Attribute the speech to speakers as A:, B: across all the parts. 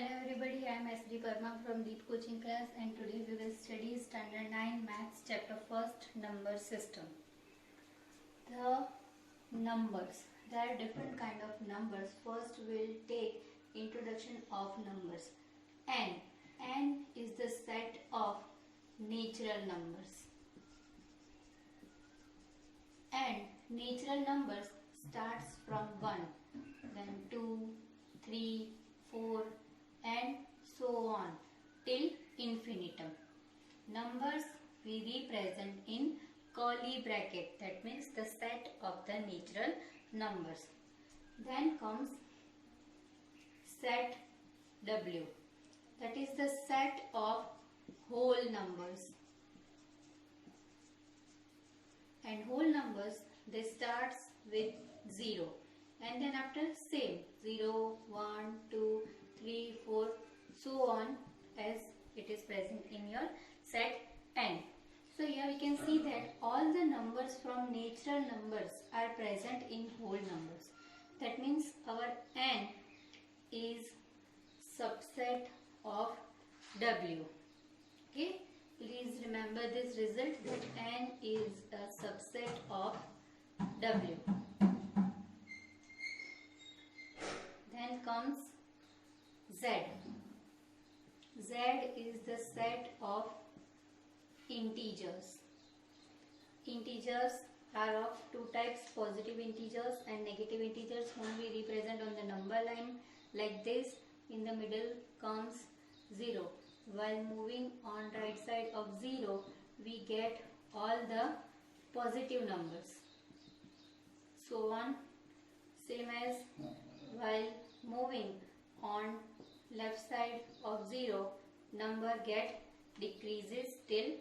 A: Hello everybody, I am S.D. Parma from Deep Coaching Class, and today we will study Standard 9 Maths Chapter 1st Number System. The numbers. There are different kind of numbers. First we will take introduction of numbers. N. N is the set of natural numbers. And natural numbers starts from 1, then 2, 3, 4 and so on till infinitum. Numbers we represent in curly bracket, that means the set of the natural numbers. Then comes set W, that is the set of whole numbers. And whole numbers, they starts with 0 and then after same 0, 1, 2, 3, 4 so on as it is present in your set N. So here we can see that all the numbers from natural numbers are present in whole numbers. That means our N is subset of W. Okay, please remember this result, that N is a subset of W. Then comes Z. Z is the set of integers. Integers are of two types, positive integers and negative integers, whom we represent on the number line like this. In the middle comes 0. While moving on right side of 0, we get all the positive numbers. So on, same as while moving on left side of 0, number get decreases till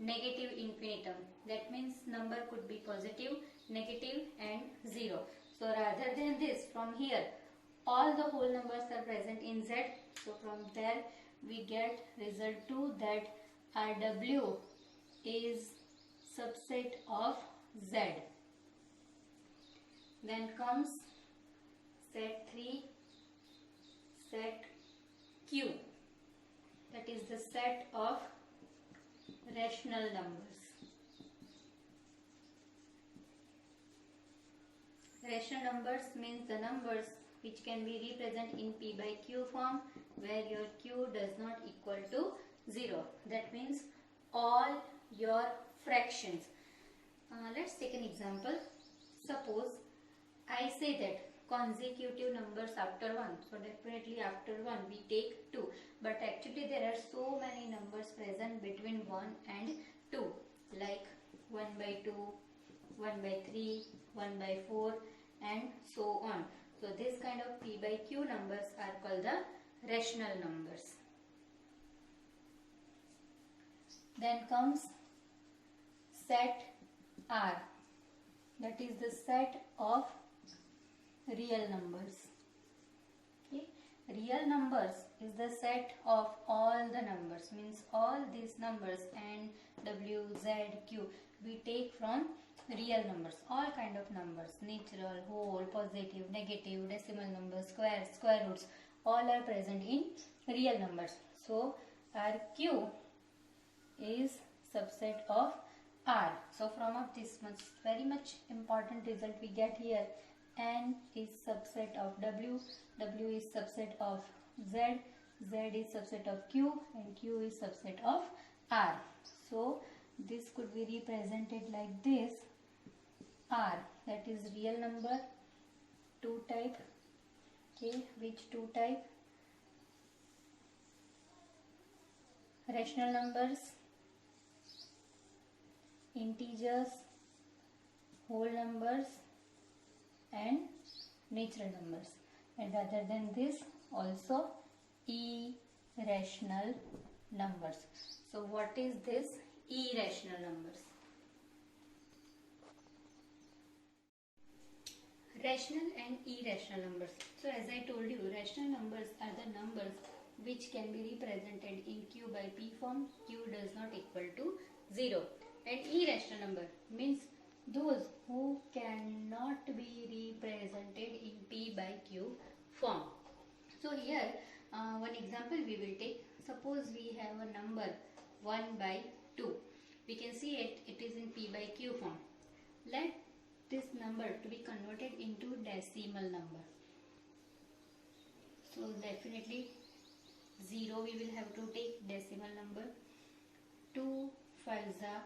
A: negative infinitum. That means number could be positive, negative and 0. So rather than this, from here all the whole numbers are present in Z. So from there we get result 2, that our W is subset of Z. Then comes set 3, set Q, that is the set of rational numbers. Rational numbers means the numbers which can be represented in P by Q form, where your Q does not equal to 0. That means all your fractions. Let's take an example. Suppose I say that consecutive numbers after 1. So definitely after 1 we take 2. But actually there are so many numbers present between 1 and 2. Like 1 by 2, 1 by 3, 1 by 4 and so on. So this kind of P by Q numbers are called the rational numbers. Then comes set R, that is the set of real numbers. Okay. Real numbers is the set of all the numbers, means all these numbers N, W, Z, Q we take from real numbers. All kind of numbers, natural, whole, positive, negative, decimal numbers, square roots, all are present in real numbers. So our Q is subset of R. So from of this much very much important result we get here. N is subset of W, W is subset of Z, Z is subset of Q and Q is subset of R. So this could be represented like this. R, that is real number, 2 type. Okay, which 2 type? Rational numbers, integers, whole numbers and natural numbers. And rather than this, also irrational numbers. So what is this irrational numbers? Rational and irrational numbers. So as I told you, rational numbers are the numbers which can be represented in Q by P form. Q does not equal to 0. And irrational number means those who cannot be represented in P by Q form. So here one example we will take. Suppose we have a number 1 by 2. We can see it is in P by Q form. Let this number to be converted into decimal number. So definitely 0 we will have to take decimal number. 2 5s are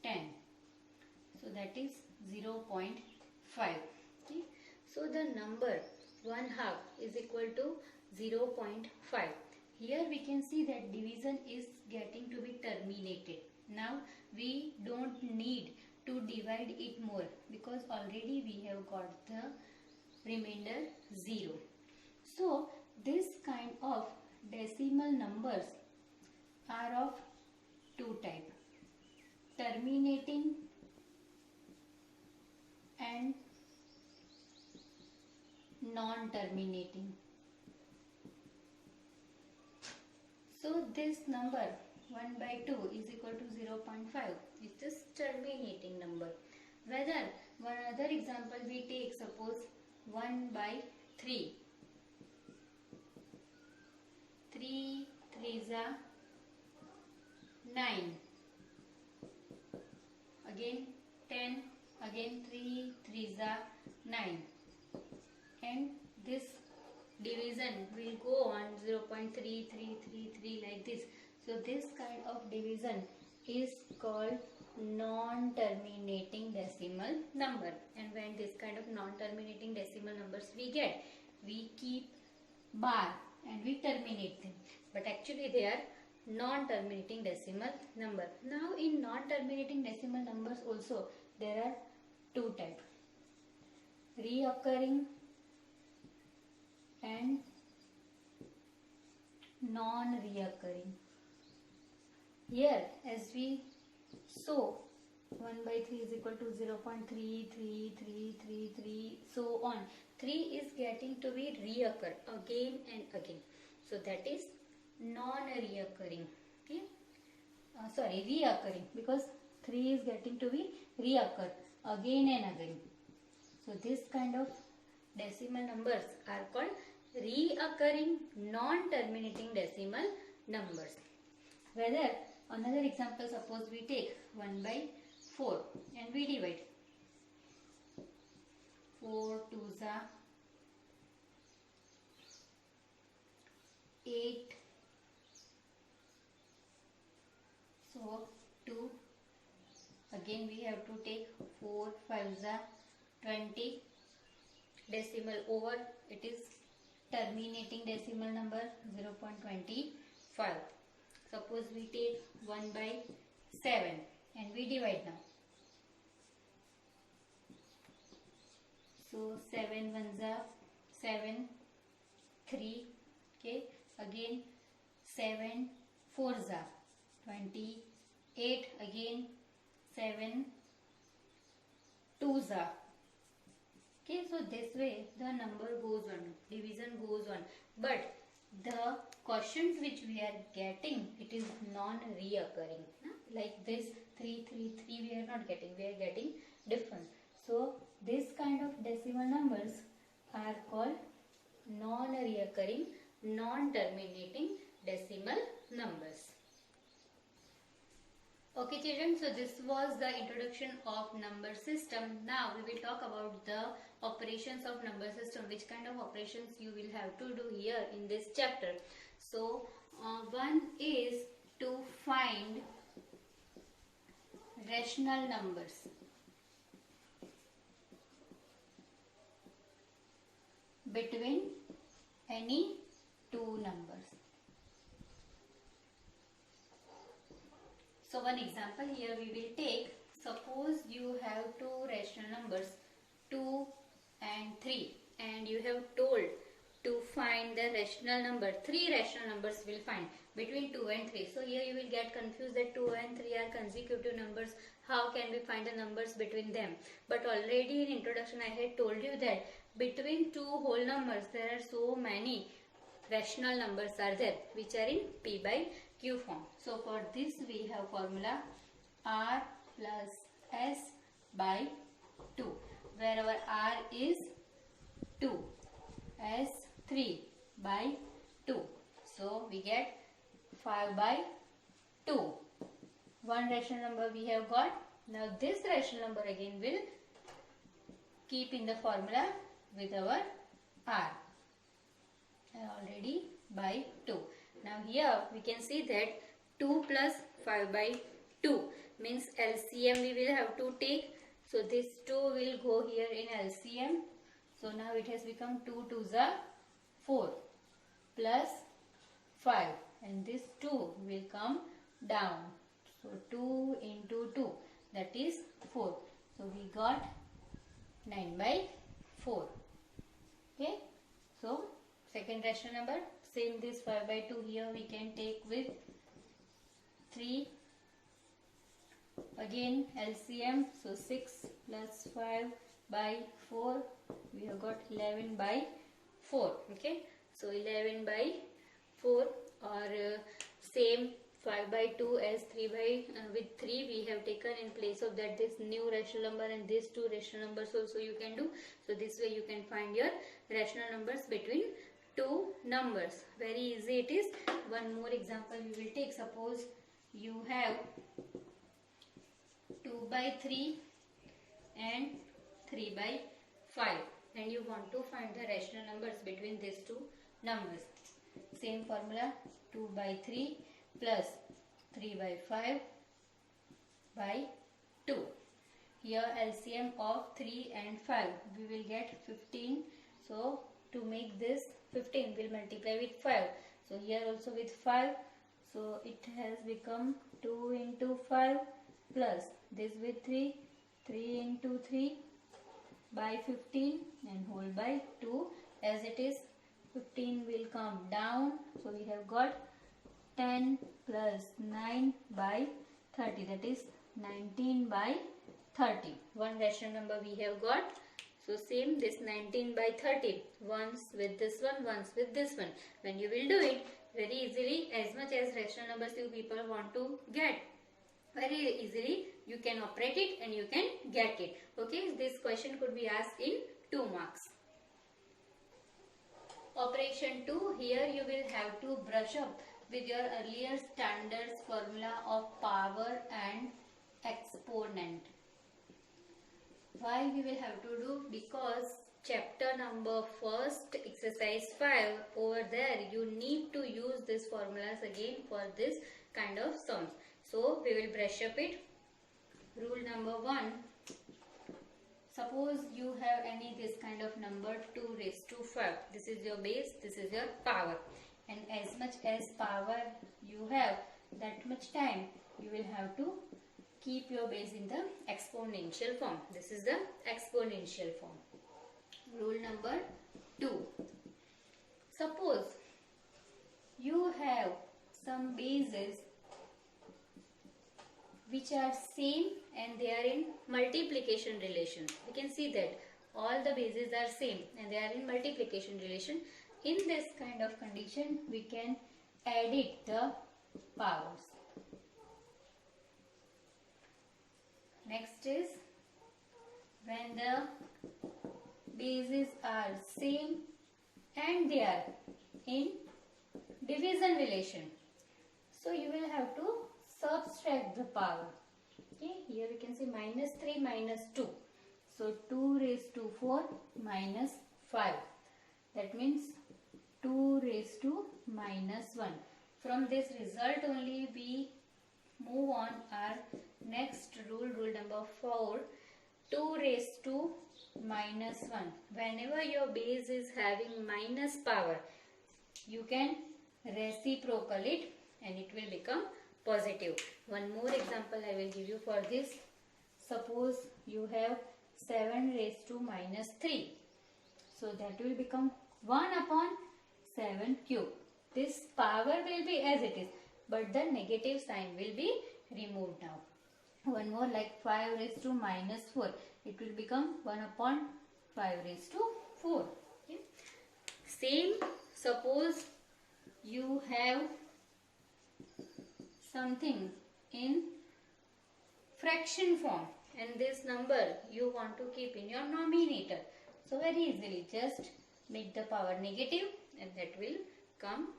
A: 10. So that is 0.5. Okay. So the number 1/2 is equal to 0.5. Here we can see that division is getting to be terminated. Now we don't need to divide it more because already we have got the remainder 0. So this kind of decimal numbers are of two types: terminating and non-terminating. So this number 1 by 2 is equal to 0.5. It is terminating number. Whether one other example we take, suppose 1 by 3. 3 3s are 9. Again 10. Again 3 3s are 9. And this division will go on 0.3333 like this. So this kind of division is called non-terminating decimal number. And when this kind of non-terminating decimal numbers we get, we keep bar and we terminate them. But actually they are non-terminating decimal number. Now in non-terminating decimal numbers also there are two types: reoccurring and non-reoccurring. Here as we saw, 1 by 3 is equal to 0.3333, so on. 3 is getting to be reoccur again and again. So that is non-reoccurring. Okay? Reoccurring, because 3 is getting to be reoccur again and again. So this kind of decimal numbers are called reoccurring non-terminating decimal numbers. Whether another example, suppose we take 1 by 4 and we divide. 4 2s are 8. So 2. Again we have to take 4 5s are 20. Decimal over, it is terminating decimal number 0.25. Suppose we take 1 by 7 and we divide now. So 7 1s are 7. 3. Okay. Again 7 4s are 28. Again 7 2s are. Okay, so this way the number goes on, division goes on. But the quotient which we are getting, it is non-reoccurring. Like this 3 3 3 we are not getting, we are getting different. So this kind of decimal numbers are called non-reoccurring, non-terminating decimal numbers. Okay children, so this was the introduction of number system. Now we will talk about the operations of number system, which kind of operations you will have to do here in this chapter. So one is to find rational numbers. Between any two numbers. So one example here we will take. Suppose you have two rational numbers 2 and 3 and you have told to find the rational number. 3 rational numbers will find between 2 and 3. So here you will get confused that 2 and 3 are consecutive numbers. How can we find the numbers between them? But already in introduction I had told you that between two whole numbers there are so many rational numbers are there which are in P by Q form. So for this we have formula R plus S by 2, where our R is 2, S 3 by 2. So we get 5 by 2. One rational number we have got. Now this rational number again will keep in the formula with our r. Already by 2. Now here we can see that 2 plus 5 by 2 means LCM we will have to take. So this 2 will go here in LCM. So now it has become 2 2s are 4 plus 5 and this 2 will come down. So 2 into 2 that is 4. So we got 9 by 4. Okay. So second rational number, same this 5 by 2 here we can take with 3. Again LCM, so 6 plus 5 by 4, we have got 11 by 4. Okay, so 11 by 4 or same 5 by 2 as 3 by with 3 we have taken in place of that this new rational number and these two rational numbers also you can do. So this way you can find your rational numbers between two numbers. Very easy it is. One more example we will take. Suppose you have 2 by 3 and 3 by 5 and you want to find the rational numbers between these two numbers. Same formula, 2 by 3 plus 3 by 5 by 2. Here LCM of 3 and 5 we will get 15. So to make this 15 we'll multiply with 5. So here also with 5. So it has become 2 into 5 plus this with 3. 3 into 3 by 15 and whole by 2. As it is 15 will come down. So we have got 10 plus 9 by 30, that is 19 by 30. One rational number we have got. So same this 19 by 30, once with this one, once with this one. When you will do it very easily, as much as rational numbers you people want to get, very easily you can operate it and you can get it. Okay, this question could be asked in 2 marks. Operation 2, here you will have to brush up with your earlier standards formula of power and exponent. Why we will have to do? Because chapter number first, exercise 5, over there you need to use these formulas again for this kind of sums. So we will brush up it. Rule number 1. Suppose you have any this kind of number 2 raised to 5. This is your base, this is your power. And as much as power you have, that much time you will have to keep your base in the exponential form. This is the exponential form. Rule number 2. Suppose you have some bases which are same and they are in multiplication relation. We can see that all the bases are same and they are in multiplication relation. In this kind of condition, we can edit the powers. Next is when the bases are same and they are in division relation. So you will have to subtract the power. Okay, here we can say minus 3 minus 2. So 2 raised to 4 minus 5. That means 2 raised to minus 1. From this result only we move on our next rule, rule number 4. 2 raised to minus 1. Whenever your base is having minus power, you can reciprocal it and it will become positive. One more example I will give you for this. Suppose you have 7 raised to minus 3. So that will become 1 upon 7 cube. This power will be as it is, but the negative sign will be removed now. One more, like 5 raised to minus 4. It will become 1 upon 5 raised to 4. Okay. Same, suppose you have something in fraction form and this number you want to keep in your nominator. So very easily just make the power negative and that will come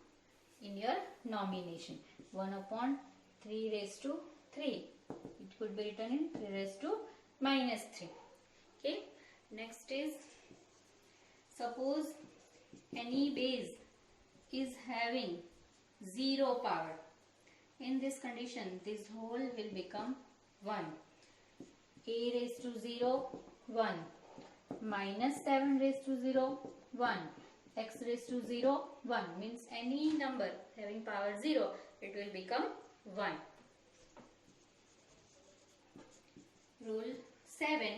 A: in your nomination. 1 upon 3 raised to 3. It could be written in 3 raised to minus 3. Okay. Next is, suppose any base is having 0 power. In this condition, this whole will become 1. A raised to 0, 1. Minus 7 raised to 0, 1. X raised to 0, 1. Means any number having power 0, it will become 1. Rule 7.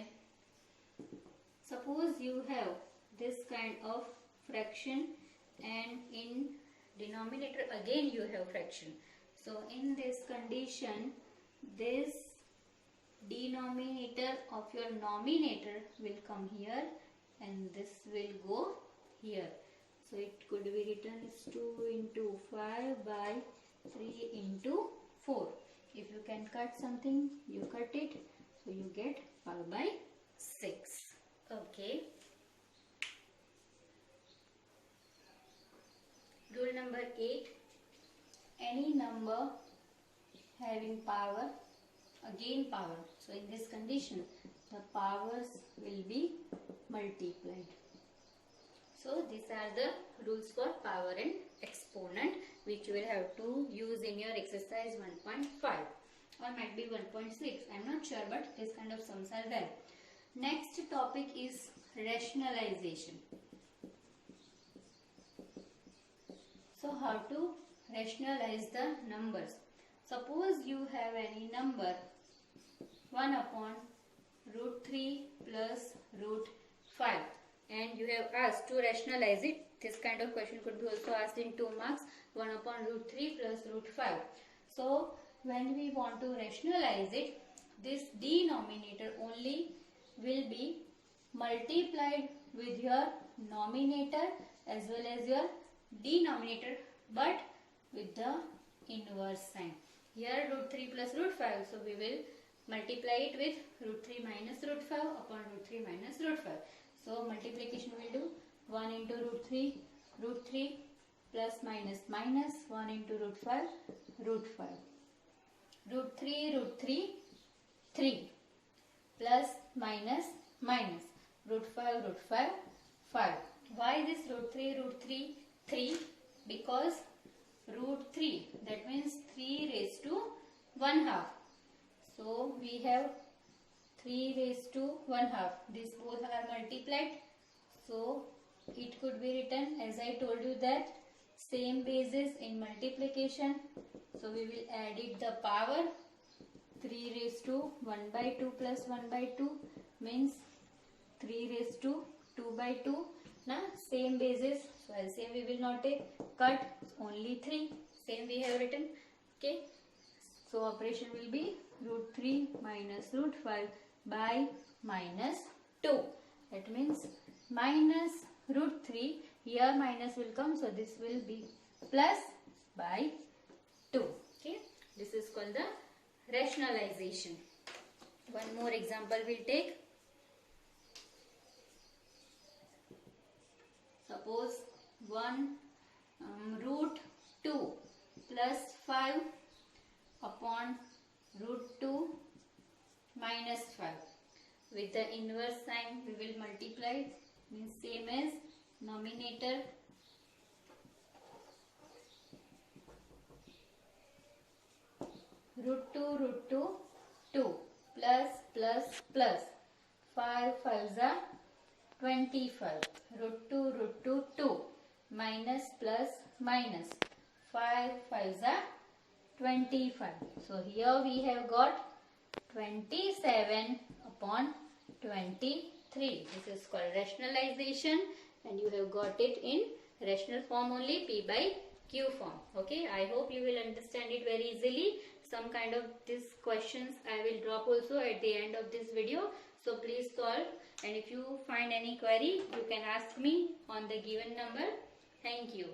A: Suppose you have this kind of fraction and in denominator again you have fraction. So in this condition, this denominator of your nominator will come here and this will go here. So it could be written as 2 into 5 by 3 into 4. If you can cut something, you cut it. So you get 5 by 6. Okay. Rule number 8. Any number having power, again power. So in this condition, the powers will be multiplied. So these are the rules for power and exponent, which you will have to use in your exercise 1.5 or might be 1.6. I am not sure, but this kind of sums are there. Next topic is rationalization. So how to rationalize the numbers? Suppose you have any number 1 upon root 3 plus root 5 and you have asked to rationalize it. This kind of question could be also asked in 2 marks. 1 upon root 3 plus root 5. So when we want to rationalize it, this denominator only will be multiplied with your nominator as well as your denominator, but with the inverse sign. Here root 3 plus root 5, so we will multiply it with root 3 minus root 5 upon root 3 minus root 5. So multiplication will do 1 into root 3 plus minus minus 1 into root 5, root 5. Root 3, 3 plus minus minus root 5, 5. Why this root 3, 3? Because root 3, that means 3 raised to 1 half. So we have 3 raised to 1 half. These both are multiplied. So it could be written, as I told you, that same basis in multiplication. So we will add it the power. 3 raised to 1 by 2 plus 1 by 2 means 3 raised to 2 by 2. Now same basis. So LCM we will not take, cut, only 3. Same we have written. Okay. So operation will be root 3 minus root 5 by minus 2. That means minus root 3. Here minus will come. So this will be plus by 2. Okay. This is called the rationalization. One more example we'll take. Suppose root 2 plus 5 upon root 2 minus 5. With the inverse sign we will multiply, means same as nominator root 2, 2 plus 5 5s are 25. Root 2, 2 minus plus minus 5 5s are 25. So here we have got 27 upon 23. This is called rationalization and you have got it in rational form only, P by Q form. Okay, I hope you will understand it very easily. Some kind of these questions I will drop also at the end of this video. So please solve, and if you find any query you can ask me on the given number. Thank you.